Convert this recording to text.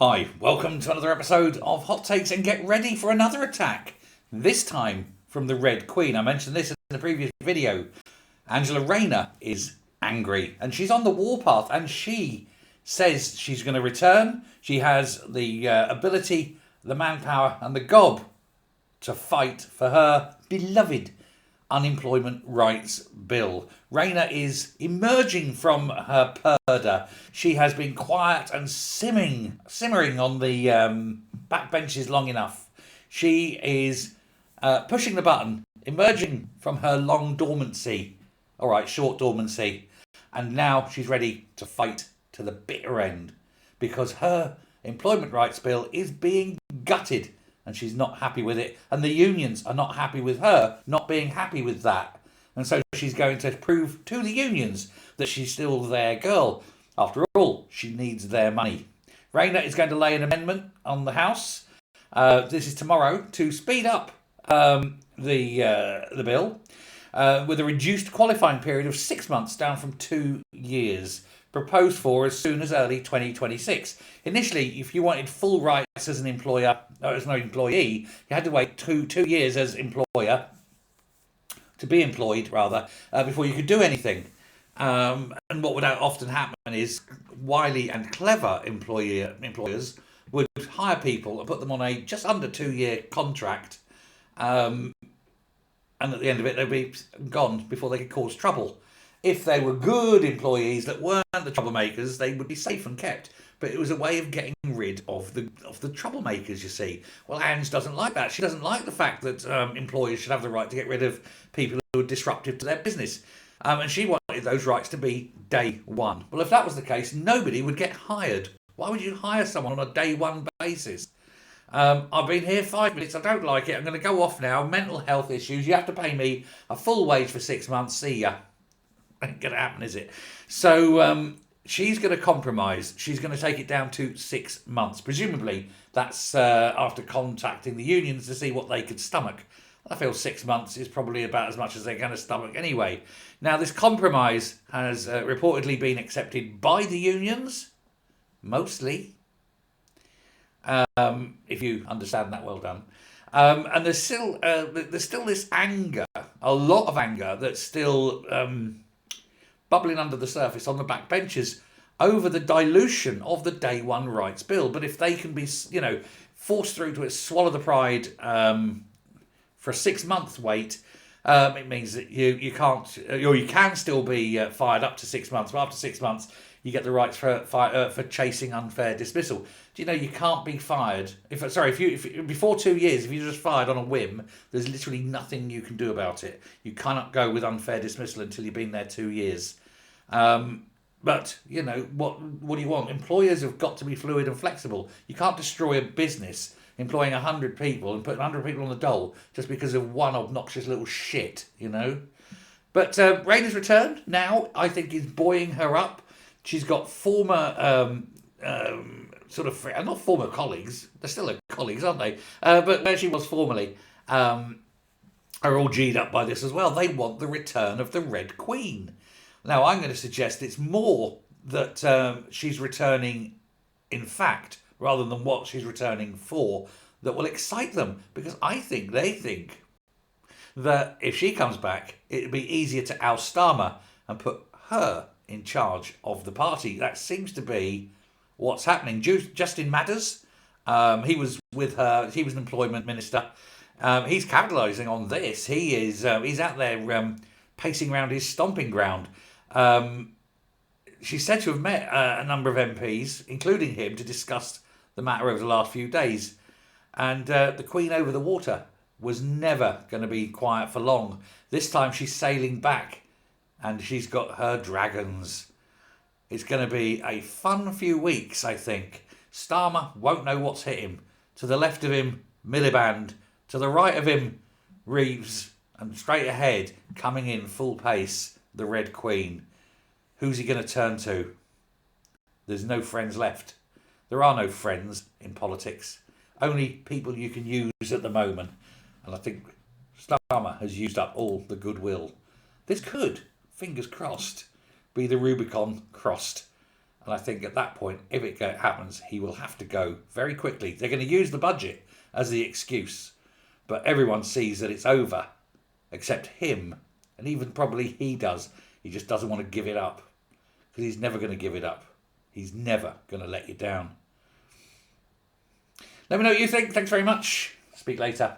Hi, welcome to another episode of Hot Takes and get ready for another attack. This time from the Red Queen. I mentioned this in the previous video. Angela Rayner is angry and she's on the warpath and she says she's going to return. She has the ability, the manpower and the gob to fight for her beloved unemployment rights bill. Rayner is emerging from her purdah. She has been quiet and simmering on the backbenches long enough. She is pushing the button, emerging from her long dormancy. All right, short dormancy. And now she's ready to fight to the bitter end because her employment rights bill is being gutted and she's not happy with it. And the unions are not happy with her not being happy with that. And so she's going to prove to the unions that she's still their girl. After all, she needs their money. Rayner is going to lay an amendment on the House. This is tomorrow to speed up the bill with a reduced qualifying period of 6 months down from 2 years. Proposed for as soon as early 2026. Initially, if you wanted full rights as an employer, or as an employee, you had to wait two years as employer to be employed rather before you could do anything. And what would often happen is wily and clever employers would hire people and put them on a just under 2 year contract, and at the end of it they'd be gone before they could cause trouble. If they were good employees that weren't the troublemakers, they would be safe and kept. But it was a way of getting rid of the troublemakers, you see. Well, Ange doesn't like that. She doesn't like the fact that employers should have the right to get rid of people who are disruptive to their business. And she wanted those rights to be day one. Well, if that was the case, nobody would get hired. Why would you hire someone on a day one basis? I've been here 5 minutes. I don't like it. I'm going to go off now. Mental health issues. You have to pay me a full wage for 6 months. See ya. Ain't going to happen, is it? So she's going to compromise. She's going to take it down to 6 months. Presumably, that's after contacting the unions to see what they could stomach. I feel 6 months is probably about as much as they're going to stomach anyway. Now, this compromise has reportedly been accepted by the unions, mostly. If you understand that, well done. And there's still this anger, a lot of anger that's still bubbling under the surface on the backbenches over the dilution of the day one rights bill. But if they can be, forced through to it, swallow the pride for a 6 month wait, it means that you can't, or you can still be fired up to 6 months. But after 6 months, you get the rights for chasing unfair dismissal. Do you know you can't be fired? If before 2 years, if you're just fired on a whim, there's literally nothing you can do about it. You cannot go with unfair dismissal until you've been there 2 years. But what do you want? Employers have got to be fluid and flexible. You can't destroy a business employing 100 people and putting 100 people on the dole just because of one obnoxious little shit. But Rayner's return now, I think, is buoying her up. She's got former not former colleagues. They're still her colleagues, aren't they? But where she was formerly, are all G'd up by this as well. They want the return of the Red Queen. Now, I'm going to suggest it's more that she's returning in fact, rather than what she's returning for, that will excite them. Because they think that if she comes back, it'd be easier to oust Starmer and put her in charge of the party. That seems to be what's happening. Justin Matters, he was with her. He was an employment minister. He's capitalising on this. He's out there pacing around his stomping ground. She's said to have met a number of MPs, including him, to discuss the matter over the last few days. And the Queen over the water was never going to be quiet for long. This time she's sailing back and she's got her dragons. It's going to be a fun few weeks, I think. Starmer won't know what's hit him. To the left of him, Miliband. To the right of him, Reeves. And straight ahead, coming in full pace, the Red Queen. Who's he going to turn to? There's no friends left. There are no friends in politics. Only people you can use at the moment. And I think Starmer has used up all the goodwill. This could, fingers crossed, be the Rubicon crossed. And I think at that point, if it happens, he will have to go very quickly. They're going to use the budget as the excuse, but everyone sees that it's over, except him, and even probably he does. He just doesn't want to give it up, because he's never going to give it up. He's never going to let you down. Let me know what you think. Thanks very much. Speak later.